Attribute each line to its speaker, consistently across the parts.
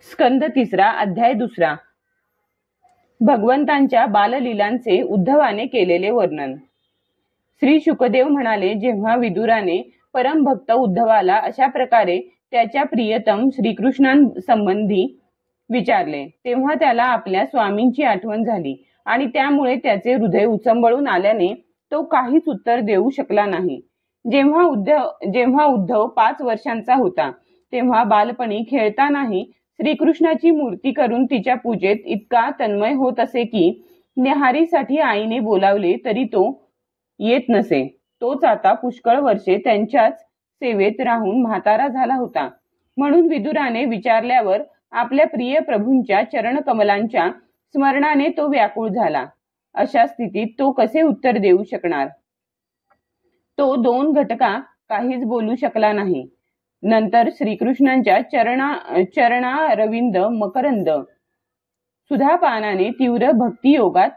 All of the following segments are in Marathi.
Speaker 1: स्कंद 3 अध्याय 2 भगवंतांच्या बाललीलांचे उद्धवाने केलेले वर्णन। श्री शुकदेव म्हणाले, जेव्हा विदुराने परमभक्त उद्धवाला अशा प्रकारे त्याच्या प्रियतम श्रीकृष्णांसंबंधी विचारले, तेव्हा त्याला आपल्या स्वामींची आठवण झाली आणि त्यामुळे त्याचे हृदय उचंबळून आल्याने तो काहीच उत्तर देऊ शकला नाही। जेव्हा उद्धव 5 वर्षांचा होता तेव्हा बालपणी खेळतानाही श्रीकृष्णाची मूर्ती करून तिच्या पूजेत इतका तन्मय होत असे की न्याहारीसाठी आईने बोलावले तरी तो येत नसे। तोच आता पुष्कळ वर्षे त्यांच्याच सेवेत राहून म्हातारा झाला होता, म्हणून विदुराने विचारल्यावर आपल्या प्रिय प्रभूंच्या चरणकमलांच्या स्मरणाने तो व्याकुळ झाला। अशा स्थितीत तो कसे उत्तर देऊ शकणार? तो 2 घटका काहीच बोलू शकला नाही। नंतर श्रीकृष्णांच्या चरणा रविंद मकरंद सुधापानाने तीव्र भक्तियोगात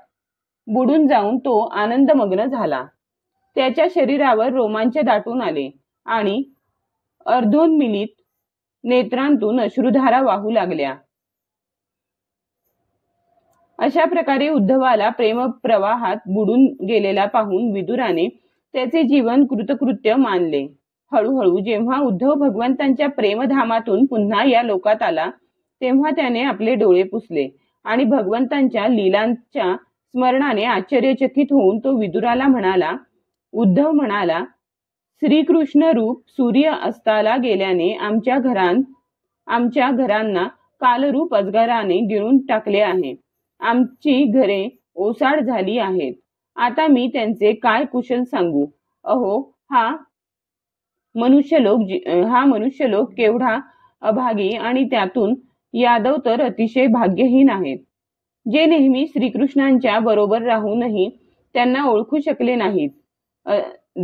Speaker 1: बुडून जाऊन तो आनंदमग्न झाला। त्याच्या शरीरावर रोमांच दाटून आले आणि अर्धोन्मिलित नेत्रांतून अश्रुधारा वाहू लागल्या। अशा प्रकारे उद्धवाला प्रेमप्रवाहात बुडून गेलेला पाहून विदुराने त्याचे जीवन कृतकृत्य मानले। हळूहळू जेव्हा उद्धव भगवंतांच्या प्रेमधामातून पुन्हा या लोकात आला तेव्हा त्याने आपले डोळे पुसले आणि भगवंतांच्या लीलांच्या स्मरणाने आश्चर्यचकित होऊन तो विदुराला म्हणाला, उद्धव म्हणाला, श्रीकृष्ण रूप सूर्य अस्ताला गेल्याने आमच्या घरांना कालरूप अजगराने गिळून टाकले आहे। आमची घरे ओसाड झाली आहेत। आता मी त्यांचे काय कुशल सांगू? अहो, हा मनुष्यलोक केवढा अभागी आणि त्यातून यादव तर अतिशय भाग्यहीन आहेत, जे नेहमी श्रीकृष्णांच्या बरोबर राहूनही त्यांना ओळखू शकले नाहीत।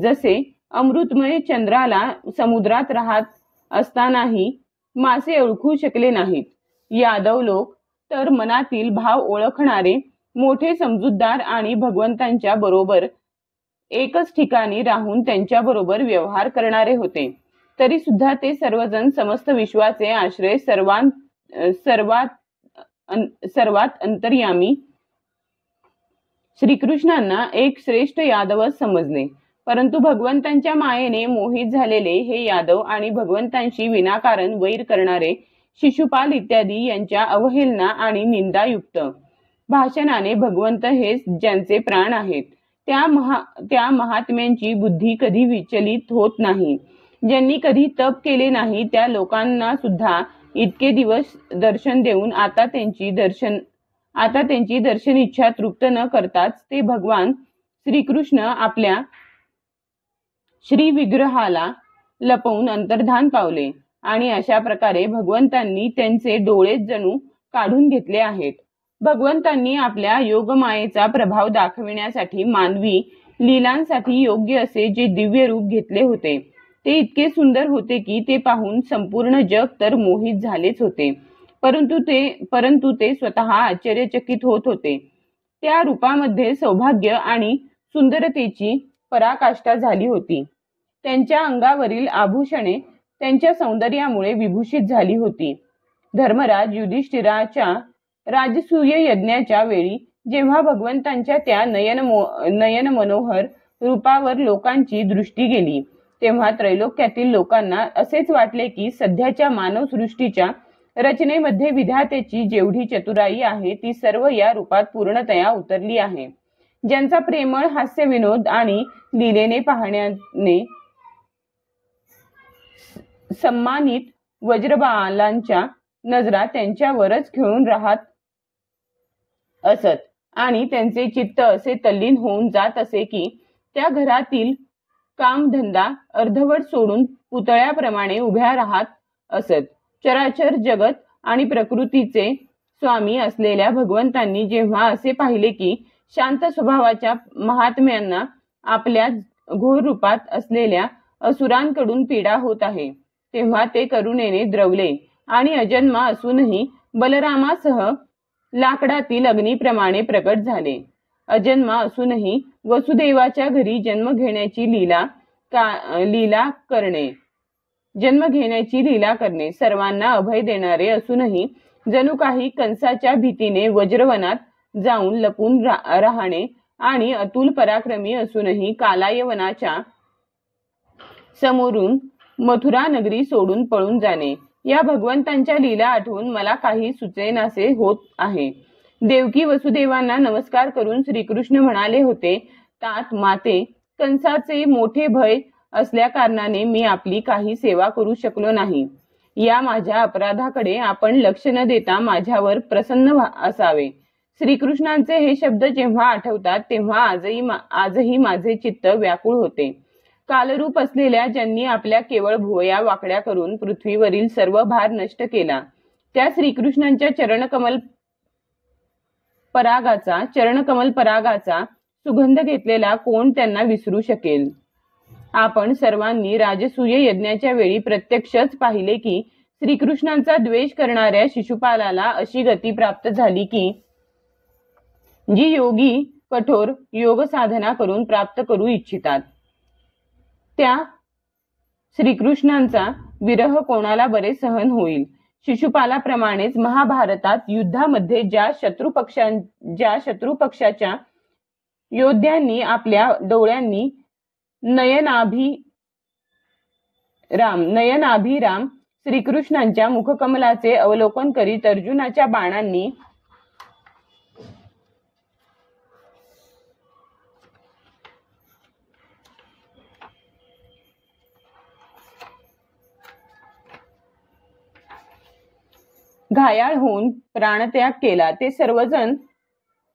Speaker 1: जसे अमृतमय चंद्राला समुद्रात राहत असतानाही मासे ओळखू शकले नाहीत, यादव लोक तर मनातील भाव ओळखणारे मोठे समजूतदार आणि भगवंतांच्या बरोबर एकच ठिकाणी राहून त्यांच्या बरोबर व्यवहार करणारे होते। तरी सुद्धा ते सर्वजण समस्त विश्वाचे आश्रय सर्वात अंतर्यामी श्रीकृष्णांना एक श्रेष्ठ यादवच समजले। परंतु भगवंतांच्या मायेने मोहित झालेले हे यादव आणि भगवंतांशी विनाकारण वैर करणारे शिशुपाल इत्यादी यांच्या अवहेलना आणि निंदायुक्त भाषणाने भगवंत हेच ज्यांचे प्राण आहेत त्या महात्म्यांची बुद्धी कधी विचलित होत नाही। ज्यांनी कधी तप केले नाही त्या लोकांना सुद्धा इतके दिवस दर्शन देऊन आता त्यांची दर्शन इच्छा तृप्त न करताच ते भगवान श्रीकृष्ण आपल्या श्री विग्रहाला लपवून अंतर्धान पावले आणि अशा प्रकारे भगवंतांनी त्यांचे डोळेच जणू काढून घेतले आहेत। भगवंतांनी आपल्या योगमायेचा प्रभाव दाखविण्यासाठी मानवी लीलांसाठी योग्य असे जे दिव्य रूप घेतले होते ते इतके सुंदर होते की ते पाहून संपूर्ण जग तर मोहित झालेच होते, परंतु ते स्वतः आश्चर्यचकित होत होते। त्या रूपामध्ये सौभाग्य आणि सुंदरतेची पराकाष्ठा झाली होती। त्यांच्या अंगावरील आभूषणे त्यांच्या सौंदर्यामुळे विभूषित झाली होती। धर्मराज युधिष्ठिराच्या राजसूय यज्ञाच्या वेळी जेव्हा भगवंतांच्या त्या नयन मनोहर रूपावर लोकांची दृष्टी गेली तेव्हा त्रैलोक्यातील लोकांना असेच वाटले की सध्याच्या मानवसृष्टीच्या रचनेमध्ये विधात्याची जेवढी चतुराई आहे ती सर्व या रूपात पूर्णतया उतरली आहे। ज्यांचा प्रेमळ हास्य विनोद आणि लीलेने पाहण्याने सम्मानित वज्रबालांच्या नजरा त्यांच्यावरच खिळून राहत असत आणि त्यांचे चित्त असे तल्लीन होऊन जात असे की त्या घरातील कामधंदा अर्धवट सोडून पुतळ्याप्रमाणे उभ्या राहत असत। चराचर जगत आणि प्रकृतीचे स्वामी असलेल्या भगवंतांनी जेव्हा असे पाहिले की शांत स्वभावाच्या महात्म्यांना आपल्या घोर रूपात असलेल्या असुरांकडून पीडा होत आहे तेव्हा ते करुणेने द्रवले आणि अजन्मा असूनही बलरामासह लाकडातील अग्नीप्रमाणे प्रकट झाले। अजन्मा असूनही वसुदेवाच्या घरी जन्म घेण्याची लीला करणे, सर्वांना अभय देणारे असूनही जणू काही कंसाच्या भीतीने वज्रवनात जाऊन लपून राहणे आणि अतुल पराक्रमी असूनही कालायवनाच्या समोरून मथुरा नगरी सोडून पळून जाणे, या भगवंतांच्या लीला आठवून मला काही सुचेनासे होत आहे. देवकी वसुदेवांना नमस्कार करून श्रीकृष्ण म्हणाले होते, तात माते, कंसाचे मोठे भय असल्या कारणाने मी आपली काही सेवा करू शकलो नाही. या माझ्या अपराधाकडे आपण लक्ष न देता माझ्यावर प्रसन्न असावे. श्रीकृष्णांचे हे शब्द जेव्हा आठवतात तेव्हा आजही माझे चित्त व्याकुळ होते. कालरूप असलेल्या ज्यांनी आपल्या केवळ भुवया वाकड्या करून पृथ्वीवरील सर्व भार नष्ट केला, त्या श्रीकृष्णांच्या चरणकमल परागाचा सुगंध घेतलेला कोण त्यांना विसरू शकेल. आपण सर्वांनी राजसूय यज्ञाच्या वेळी प्रत्यक्षच पाहिले की श्रीकृष्णांचा द्वेष करणाऱ्या शिशुपालाला अशी गती प्राप्त झाली की जी योगी कठोर योग साधना करून प्राप्त करू इच्छितात. त्या श्रीकृष्णांचा विरह कोणाला बरे सहन होईल. शिशुपालाप्रमाणेच महाभारतात युद्धामध्ये ज्या शत्रुपक्षाच्या योद्ध्यांनी आपल्या डोळ्यांनी नयनाभिराम श्रीकृष्णांच्या मुखकमलाचे अवलोकन करीत अर्जुनाच्या बाणांनी घायाळ होऊन प्राणत्याग केला, ते सर्वजण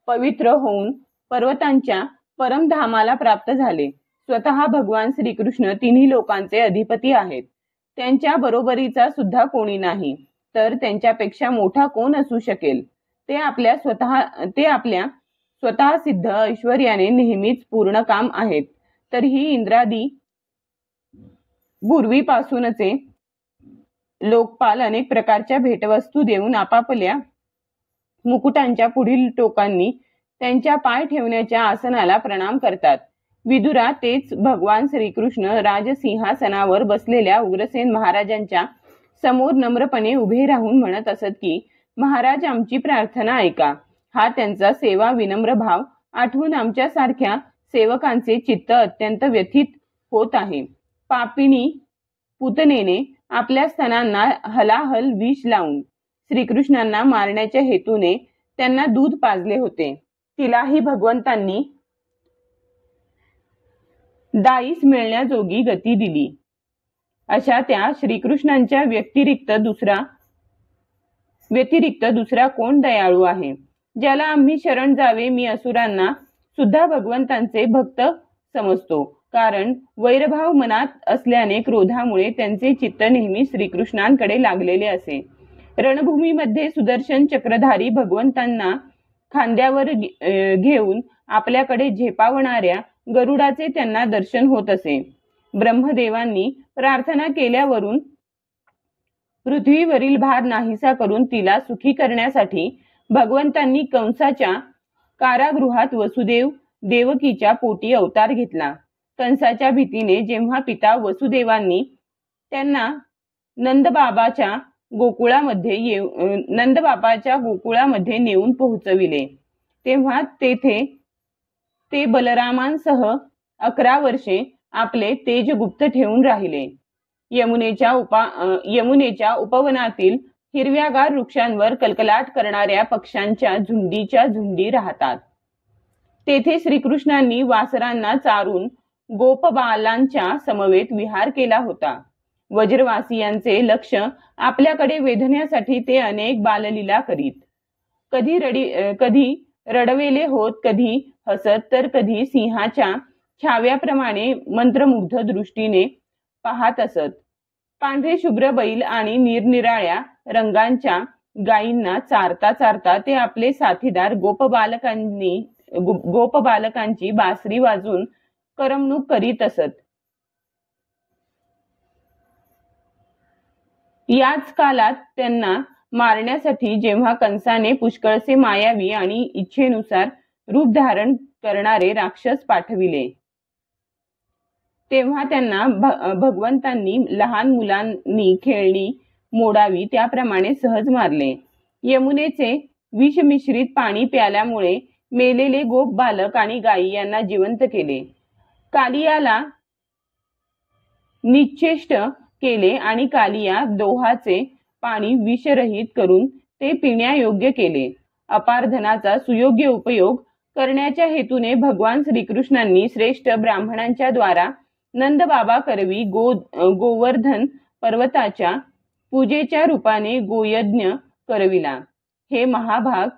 Speaker 1: पवित्र होऊन पर्वतांच्या परमधामाला प्राप्त झाले. स्वतः भगवान श्रीकृष्ण तिन्ही लोकांचे अधिपती आहेत. त्यांच्या बरोबरीचा सुद्धा कोणी नाही, तर त्यांच्यापेक्षा मोठा कोण असू शकेल. ते आपल्या स्वतः सिद्ध ऐश्वर्याने नेहमीच पूर्ण काम आहेत. तरीही इंद्रादी पूर्वीपासूनचे लोकपाल अनेक प्रकारच्या भेटवस्तू देऊन आपापल्या मुकुटांच्या पुढील टोकांनी त्यांच्या पाय ठेवण्याच्या आसनाला प्रणाम करतात. विदुरा तेच भगवान श्रीकृष्ण राजसिंहासनावर बसलेल्या उग्रसेन महाराजांच्या समोर नम्रपणे उभे राहून म्हणत असत की, महाराज, आमची प्रार्थना ऐका. हा त्यांचा सेवा विनम्र भाव आठवून आमच्या सारख्या सेवकांचे चित्त अत्यंत व्यथित होत आहे. पापिणी पुतनेने आपल्या स्तनांना हलाहल विष लावून श्रीकृष्णांना मारण्याच्या हेतूने त्यांना दूध पाजले होते. तिलाही भगवंतांनी दाईस मिळण्याजोगी गती दिली. अशा त्या श्रीकृष्णांच्या व्यतिरिक्त दुसरा कोण दयाळू आहे, ज्याला आम्ही शरण जावे. मी असुरांना सुद्धा भगवंतांचे भक्त समजतो, कारण वैरभाव मनात असल्याने क्रोधामुळे त्यांचे चित्त नेहमी श्रीकृष्णांकडे लागलेले असे. रणभूमीमध्ये सुदर्शन चक्रधारी भगवंतांना खांद्यावर घेऊन आपल्याकडे झेपावणाऱ्या गरुडाचे त्यांना दर्शन होत असे. ब्रह्मदेवांनी प्रार्थना केल्यावरून पृथ्वीवरील भार नाहीसा करून तिला सुखी करण्यासाठी भगवंतांनी कंसाच्या कारागृहात वसुदेव देवकीच्या पोटी अवतार घेतला. कंसाच्या भीतीने जेव्हा पिता वसुदेवांनी त्यांना नंदबाबाच्या गोकुळामध्ये नेऊन पोहोचविले, तेव्हा तेथे ते बलरामांसह 11 वर्षे आपले तेज गुप्त ठेवून राहिले. यमुनेच्या उपवनातील हिरव्यागार वृक्षांवर कलकलाट करणाऱ्या पक्ष्यांच्या झुंडीच्या झुंडी राहतात. तेथे श्रीकृष्णांनी वासरांना चारून गोपबालांच्या समवेत विहार केला होता. वज्रवासियांचे लक्ष आपल्याकडे वेधण्यासाठी ते अनेक बाललीला करीत. कधी रडवेले होत, कधी हसत, तर कधी सिंहाच्या छाव्याप्रमाणे मंत्रमुग्ध दृष्टीने पाहत असत. पांढरे शुभ्र बैल आणि निरनिराळ्या रंगांच्या गायींना चारता चारता ते आपले साथीदार गोपबालकांची बासरी वाजून करमणूक करीत असत. याच कालात त्यांना मारण्यासाठी जेव्हा कंसाने पुष्कळसे मायावी आणि इच्छेनुसार रूप धारण करणारे राक्षस पाठविले, तेव्हा त्यांना भगवंतांनी लहान मुलांनी खेळणी मोडावी त्याप्रमाणे सहज मारले. यमुनेचे विषमिश्रित पाणी प्याल्यामुळे मेलेले गोप बालक आणि गायी यांना जिवंत केले. कालियाला निश्चेष्ट केले आणि कालिया दोहाचे पाणी विषरहित करून ते पिण्यायोग्य केले. अपार धनाचा सुयोग्य उपयोग करण्याच्या हेतूने भगवान श्रीकृष्णांनी श्रेष्ठ ब्राह्मणांच्या द्वारा नंदबाबा करवी गोवर्धन पर्वताच्या पूजेच्या रूपाने गोयज्ञ करविला. हे महाभाग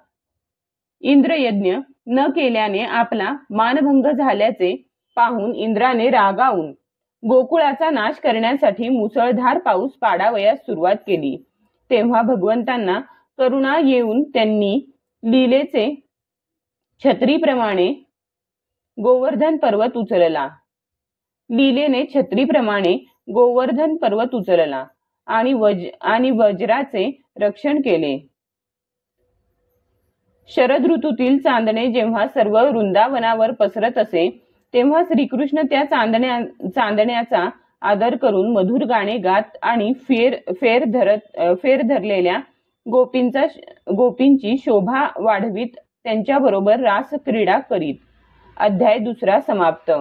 Speaker 1: इंद्रयज्ञ न केल्याने आपला मानभंग झाल्याचे पाहून इंद्राने रागावून गोकुळाचा नाश करण्यासाठी मुसळधार पाऊस पाडावयास सुरुवात केली. तेव्हा भगवंतांना करुणा येऊन त्यांनी लीलेचे छत्रीप्रमाणे गोवर्धन पर्वत उचलला. लीलेने छत्रीप्रमाणे गोवर्धन पर्वत उचलला आणि वज्राचे रक्षण केले. शरद ऋतूतील चांदणे जेव्हा सर्व वृंदावनावर पसरत असे तेव्हा श्रीकृष्ण त्या चांदण्याचा आदर करून मधुर गाणे गात आणि फेर धरलेल्या गोपींची शोभा वाढवीत त्यांच्याबरोबर रास क्रीडा करीत. अध्याय 2 समाप्त.